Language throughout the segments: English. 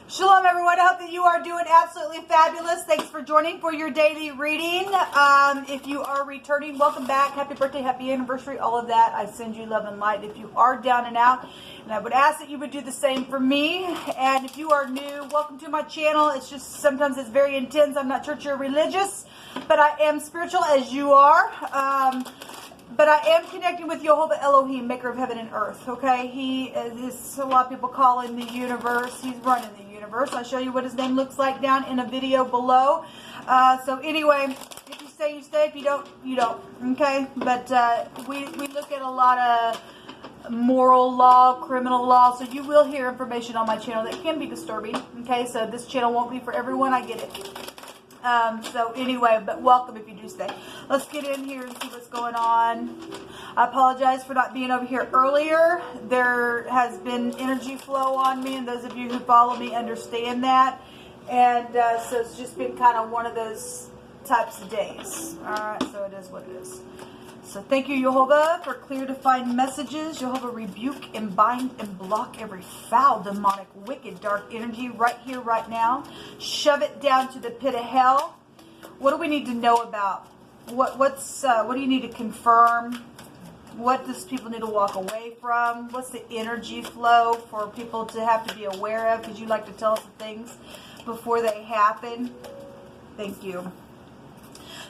Shalom, everyone. I hope that you are doing absolutely fabulous. Thanks for joining for your daily reading. If you are returning, welcome back. Happy birthday, happy anniversary, all of that. I send you love and light. If you are down and out, and I would ask that you would do the same for me. And if you are new, welcome to my channel. It's just sometimes it's very intense. I'm not church or religious, but I am spiritual as you are. But I am connecting with Jehovah Elohim, maker of heaven and earth, okay? He is, a lot of people call him the universe. He's running the universe. I'll show you what his name looks like down in a video below. So anyway, if you stay, you stay. If you don't, you don't, okay? But we look at a lot of moral law, criminal law, so you will hear information on my channel that can be disturbing, okay? So this channel won't be for everyone. I get it. So anyway, but welcome if you do stay. Let's get in here and see what's going on. I apologize for not being over here earlier. There has been energy flow on me, and those of you who follow me understand that. And so it's just been kind of one of those types of days. Alright, so it is what it is. So thank you, Jehovah, for clear defined messages. Jehovah, rebuke and bind and block every foul, demonic, wicked, dark energy right here, right now. Shove it down to the pit of hell. What do we need to know about? What do you need to confirm? What does people need to walk away from? What's the energy flow for people to have to be aware of? Because you like to tell us the things before they happen. Thank you.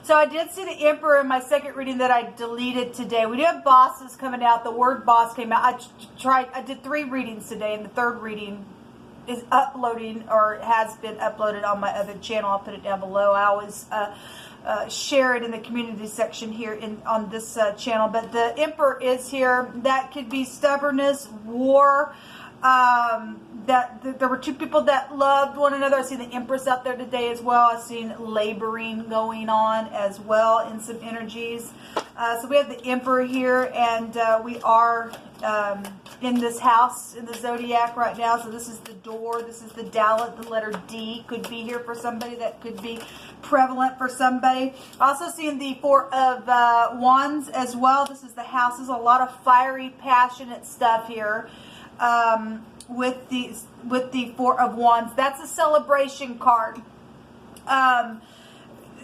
So I did see the Emperor in my second reading that I deleted today. We do have bosses coming out. The word boss came out. I did 3 readings today, and the third reading is uploading or has been uploaded on my other channel. I'll put it down below. I always share it in the community section here on this channel. But the Emperor is here. That could be stubbornness, war. There were 2 people that loved one another. I see the Empress out there today as well. I've seen laboring going on as well in some energies. So we have the Emperor here, and we are in this house in the zodiac right now. So this is the door. This is the Dalet. The letter D could be here for somebody. That could be prevalent for somebody. Also seeing the 4 of Wands as well. This is the house. There's a lot of fiery, passionate stuff here. With the 4 of Wands. That's a celebration card.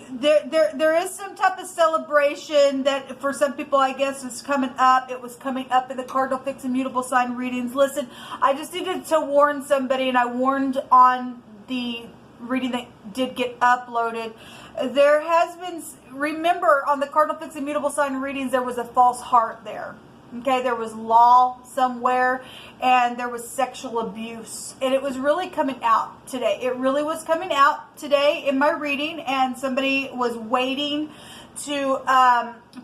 There is some type of celebration that for some people, I guess, is coming up. It was coming up in the Cardinal-FIXED-MUTABLE sign readings. Listen, I just needed to warn somebody, and I warned on the reading that did get uploaded. There has been, remember, on the Cardinal-FIXED-MUTABLE sign readings, there was a false heart there. Okay, there was law somewhere, and there was sexual abuse, and it was really coming out today. It really was coming out today in my reading, and somebody was waiting to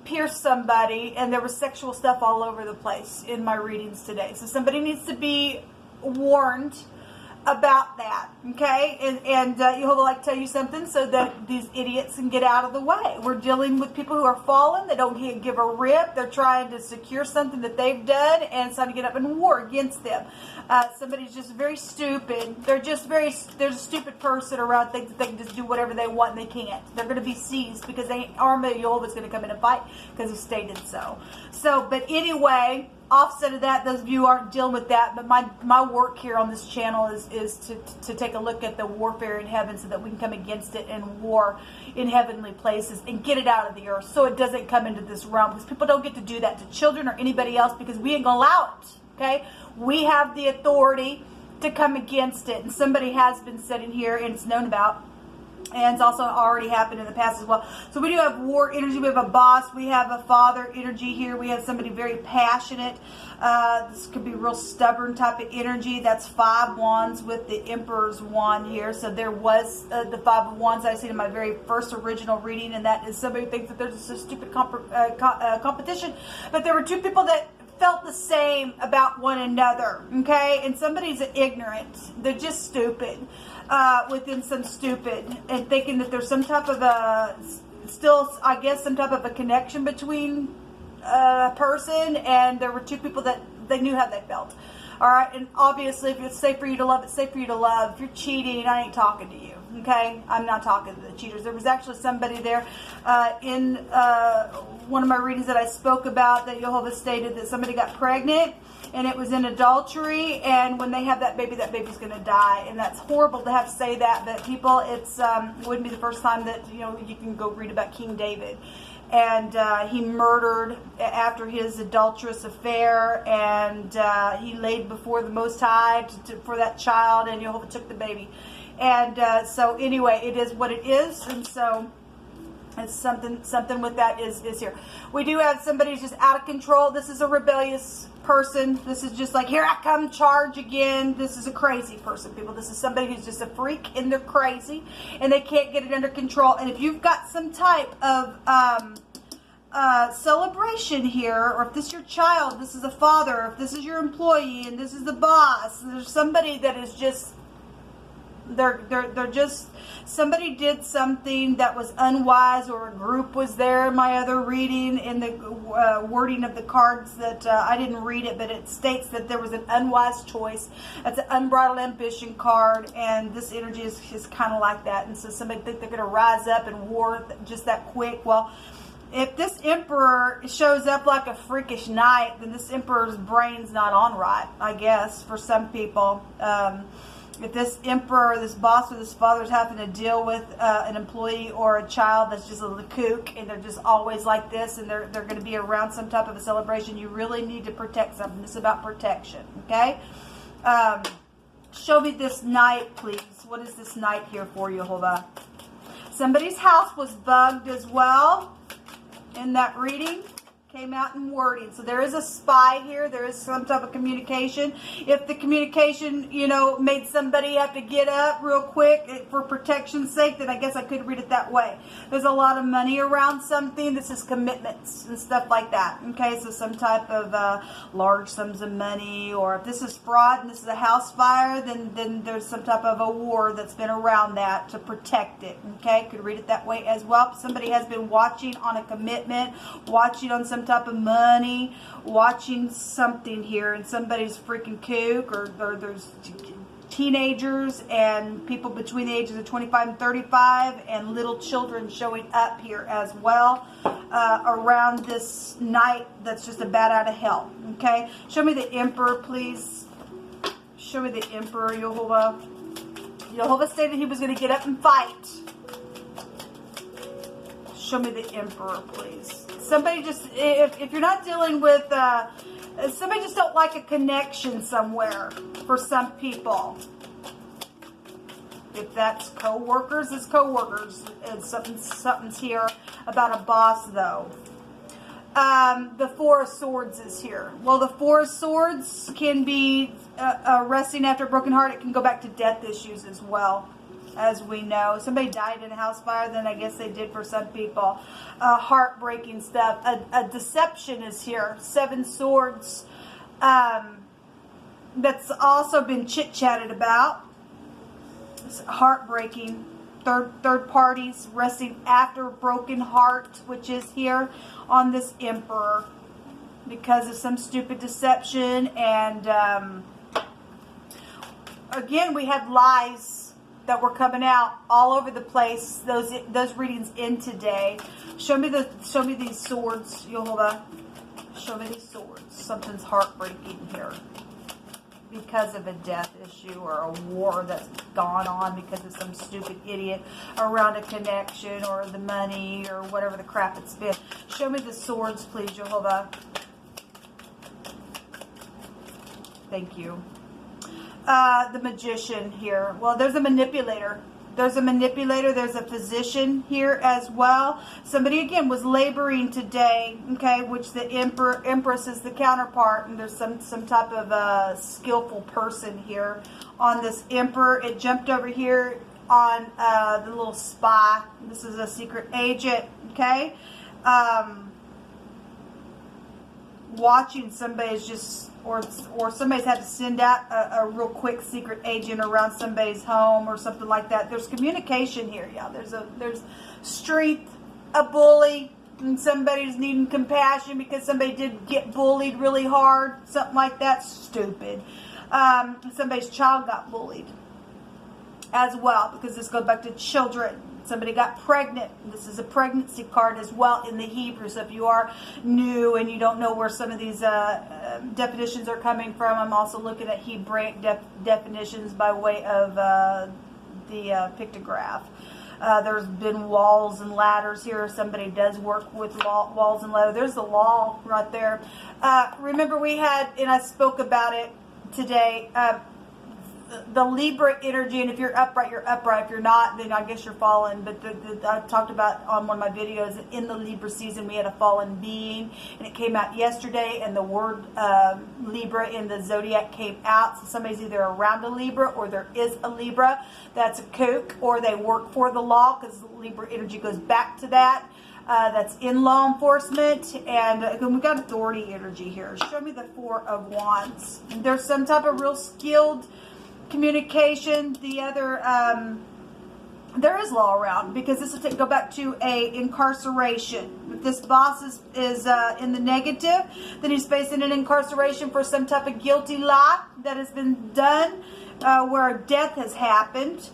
pierce somebody, and there was sexual stuff all over the place in my readings today. So somebody needs to be warned about that, okay? And Jehovah like to tell you something so that these idiots can get out of the way. We're dealing with people who are fallen. They don't give a rip. They're trying to secure something that they've done, and it's time to get up in war against them. Somebody's just very stupid. There's a stupid person around, thinks that they can just do whatever they want, and they can't. They're going to be seized because the army of Jehovah's going to come in and fight because he stated so. But anyway, offset of that, those of you who aren't dealing with that, but my work here on this channel is to take a look at the warfare in heaven so that we can come against it and war in heavenly places and get it out of the earth so it doesn't come into this realm, because people don't get to do that to children or anybody else because we ain't gonna allow it, okay? We have the authority to come against it, and somebody has been sitting here and it's known about. And it's also already happened in the past as well. So we do have war energy. We have a boss. We have a father energy here. We have somebody very passionate. This could be real stubborn type of energy. That's 5 wands with the Emperor's wand here. So there was the 5 of wands I seen in my very first original reading. And that is somebody who thinks that there's a stupid competition. But there were 2 people that felt the same about one another, okay? And somebody's ignorant. They're just stupid within some stupid, and thinking that there's some type of some type of a connection between a person, and there were 2 people that they knew how they felt. All right, and obviously if it's safe for you to love, it's safe for you to love. If you're cheating, I ain't talking to you. Okay, I'm not talking to the cheaters. There was actually somebody there in one of my readings that I spoke about that Jehovah stated that somebody got pregnant and it was in adultery, and when they have that baby's going to die, and that's horrible to have to say that, but people, it's wouldn't be the first time that, you know, you can go read about King David, and he murdered after his adulterous affair, and he laid before the Most High for that child, and Jehovah took the baby, and so anyway, it is what it is, and so it's something with that is here. We do have somebody who's just out of control. This is a rebellious person. This is just like, here I come, charge again. This is a crazy person, people. This is somebody who's just a freak, and they're crazy, and they can't get it under control. And if you've got some type of celebration here, or if this is your child, this is a father, or if this is your employee, and this is the boss, there's somebody that is just, they're just, somebody did something that was unwise, or a group was there in my other reading, in the wording of the cards that I didn't read it, but it states that there was an unwise choice. That's an unbridled ambition card, and this energy is kind of like that. And so somebody think they're going to rise up and war just that quick. Well, if this emperor shows up like a freakish knight, then this emperor's brain's not on right, I guess, for some people. If this emperor, this boss, or this father is having to deal with an employee or a child that's just a little kook, and they're just always like this, and they're going to be around some type of a celebration, you really need to protect something. This is about protection, okay? Show me this knight, please. What is this knight here for, Jehovah? Somebody's house was bugged as well in that reading. Came out in wording. So there is a spy here. There is some type of communication. If the communication, you know, made somebody have to get up real quick for protection's sake, then I guess I could read it that way. There's a lot of money around something. This is commitments and stuff like that. Okay, so some type of large sums of money, or if this is fraud and this is a house fire, then there's some type of a war that's been around that to protect it. Okay, could read it that way as well. Somebody has been watching on a commitment, watching on some type of money, watching something here, and somebody's freaking kook, or there's teenagers and people between the ages of 25 and 35, and little children showing up here as well around this night that's just a bat out of hell. Okay, show me the emperor, please. Show me the emperor, Jehovah. Jehovah stated he was going to get up and fight. Show me the emperor, please. Somebody just, if you're not dealing with, somebody just don't like a connection somewhere for some people. If that's co-workers, it's co-workers. And something's here about a boss, though. The Four of Swords is here. Well, the Four of Swords can be resting after a broken heart. It can go back to death issues as well, as we know. Somebody died in a house fire, then I guess they did for some people. Heartbreaking stuff. A deception is here. Seven Swords. That's also been chit-chatted about. It's heartbreaking. Third parties resting after a broken heart, which is here on this emperor, because of some stupid deception. And again, we had lies that were coming out all over the place. Those readings in today. Show me these swords, Jehovah. Show me these swords. Something's heartbreaking here because of a death issue or a war that's gone on because of some stupid idiot around a connection or the money or whatever the crap it's been. Show me the swords, please, Jehovah. Thank you. The magician here. Well, there's a manipulator. There's a manipulator. There's a physician here as well. Somebody, again, was laboring today, okay, which the Empress is the counterpart, and there's some type of skillful person here on this emperor. It jumped over here on the little spy. This is a secret agent, okay? Watching somebody's just, or somebody's had to send out a real quick secret agent around somebody's home or something like that. There's communication here, yeah. There's strength, a bully, and somebody's needing compassion because somebody did get bullied really hard, something like that. Stupid. Somebody's child got bullied as well, because this goes back to children. Somebody got pregnant. This is a pregnancy card as well in the Hebrew. So if you are new and you don't know where some of these definitions are coming from, I'm also looking at Hebraic definitions by way of the pictograph. There's been walls and ladders here. Somebody does work with walls and ladders. There's the law right there. Remember we had, and I spoke about it today, the Libra energy, and if you're upright, you're upright. If you're not, then I guess you're fallen. But I talked about on one of my videos that in the Libra season we had a fallen being, and it came out yesterday, and the word Libra in the zodiac came out. So somebody's either around a Libra or there is a Libra. That's a kook, or they work for the law, because Libra energy goes back to that. That's in law enforcement, and we've got authority energy here. Show me the Four of Wands. There's some type of real skilled communication. The other, there is law around, because this will go back to a incarceration. If this boss is in the negative, then he's facing an incarceration for some type of guilty lie that has been done, where a death has happened.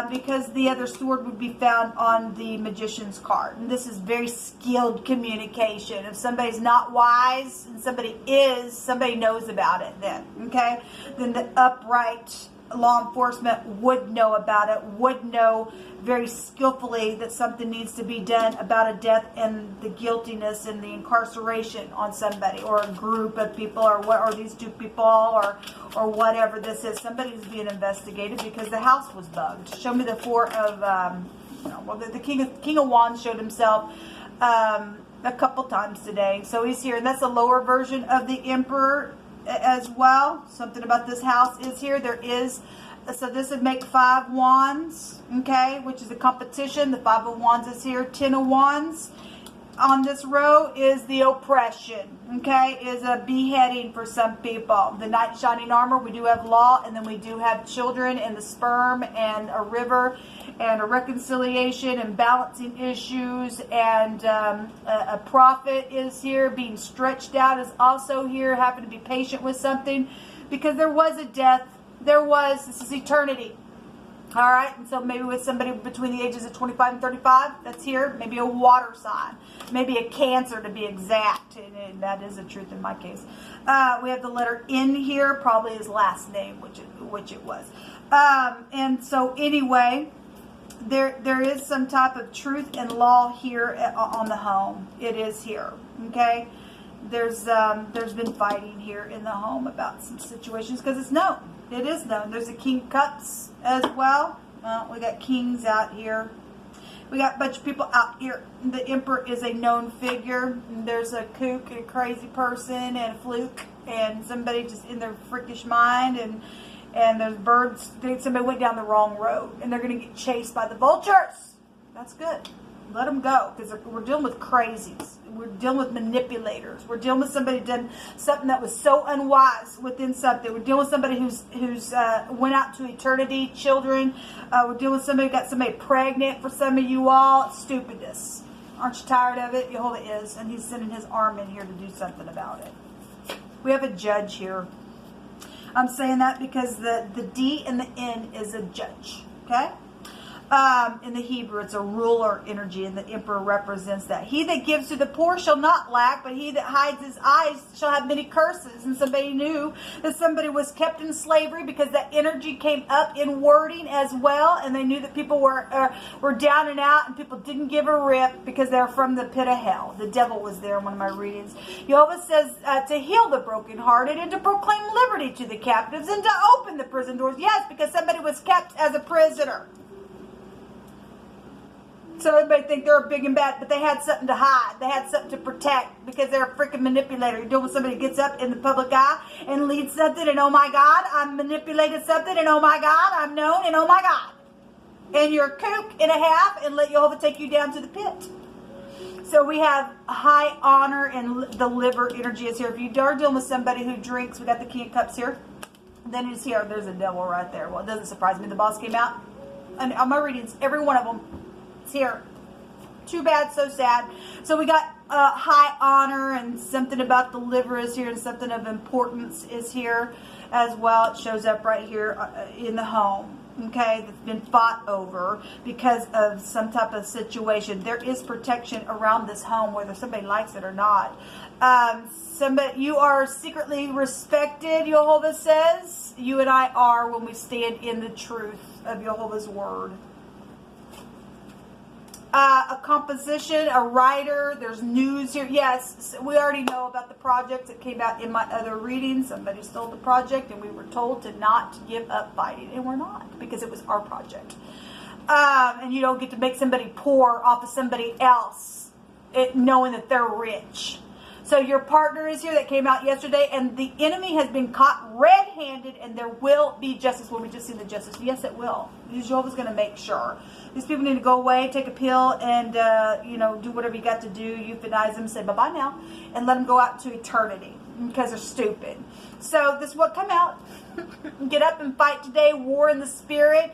Because the other sword would be found on the Magician's card. And this is very skilled communication. If somebody's not wise and somebody is, somebody knows about it then, okay? Then the upright law enforcement would know about it, would know very skillfully that something needs to be done about a death and the guiltiness and the incarceration on somebody or a group of people, or what, or these two people, or whatever this is. Somebody's being investigated because the house was bugged. Show me the Four of well, the King of Wands showed himself a couple times today, so he's here, and that's a lower version of the Emperor as well. Something about this house is here. There is, so this would make 5 wands, okay, which is a competition. The 5 of wands is here. 10 of wands on this row is the oppression, okay, is a beheading for some people. The knight in shining armor, we do have law, and then we do have children and the sperm and a river and a reconciliation and balancing issues, and a prophet is here. Being stretched out is also here, having to be patient with something, because there was a death. This is eternity. All right, and so maybe with somebody between the ages of 25 and 35, that's here. Maybe a water sign, maybe a Cancer to be exact, and that is the truth in my case. We have the letter N here, probably his last name, which it was. And so anyway, there is some type of truth and law here on the home. It is here, okay? There's been fighting here in the home about some situations, because it's known. It is known. There's a King of Cups as well. We got kings out here. We got a bunch of people out here. The Emperor is a known figure. There's a kook, a crazy person, and a fluke, and somebody just in their freakish mind, and there's birds. Somebody went down the wrong road, and they're going to get chased by the vultures. That's good. Let them go, because we're dealing with crazies. We're dealing with manipulators. We're dealing with somebody done something that was so unwise within something. We're dealing with somebody who's went out to eternity, children. We're dealing with somebody who got somebody pregnant. For some of you all, it's stupidness. Aren't you tired of it? Jehovah is, and he's sending his arm in here to do something about it. We have a judge here. I'm saying that because the D and the N is a judge, okay? In the Hebrew, it's a ruler energy, and the Emperor represents that. He that gives to the poor shall not lack, but he that hides his eyes shall have many curses. And somebody knew that somebody was kept in slavery, because that energy came up in wording as well, and they knew that people were down and out, and people didn't give a rip because they're from the pit of hell. The devil was there in one of my readings. Jehovah says to heal the brokenhearted, and to proclaim liberty to the captives, and to open the prison doors. Yes, because somebody was kept as a prisoner. So everybody think they're big and bad, but they had something to hide. They had something to protect, because they're a freaking manipulator. You're dealing with somebody who gets up in the public eye and leads something, and oh my God, I'm manipulated something, and oh my God, I'm known, and oh my God. And you're a kook and a half, and let Jehovah take you down to the pit. So we have high honor, and the liver energy is here. If you are dealing with somebody who drinks, we got the King of Cups here. Then it's here. There's a devil right there. Well, it doesn't surprise me. The boss came out. And on my readings, every one of them, here. Too bad, so sad. So we got high honor, and something about the liver is here, and something of importance is here as well. It shows up right here in the home. okay, that's been fought over because of some type of situation. There is protection around this home, whether somebody likes it or not. You are secretly respected, Jehovah says. You and I are, when we stand in the truth of Jehovah's word. A composition, a writer, there's news here. Yes, we already know about the project that came out in my other reading. Somebody stole the project and we were told to not give up fighting. And we're not, because it was our project. And you don't get to make somebody poor off of somebody else, knowing that they're rich. So your partner is here that came out yesterday, and the enemy has been caught red-handed, and there will be justice. When we just see the justice, yes, it will. Jehovah's going to make sure. These people need to go away, take a pill, and do whatever you got to do. Euthanize them, say bye-bye now, and let them go out into eternity because they're stupid. So this is what come out. Get up and fight today. War in the spirit.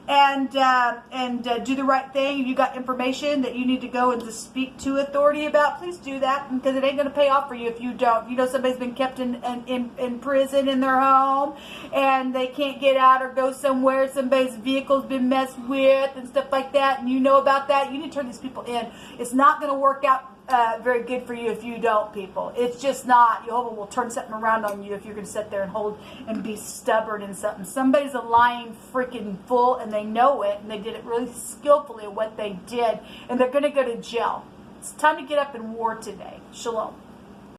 And do the right thing. If you got information that you need to go and just speak to authority about, please do that, because it ain't going to pay off for you if you don't. You know, somebody's been kept in prison in their home and they can't get out or go somewhere. Somebody's vehicle's been messed with and stuff like that, and you know about that. You need to turn these people in. It's not going to work out very good for you if you don't, people. It's just not. Jehovah will turn something around on you if you're going to sit there and hold and be stubborn in something. Somebody's a lying freaking fool, and they know it, and they did it really skillfully at what they did, and they're going to go to jail. It's time to get up and war today. Shalom.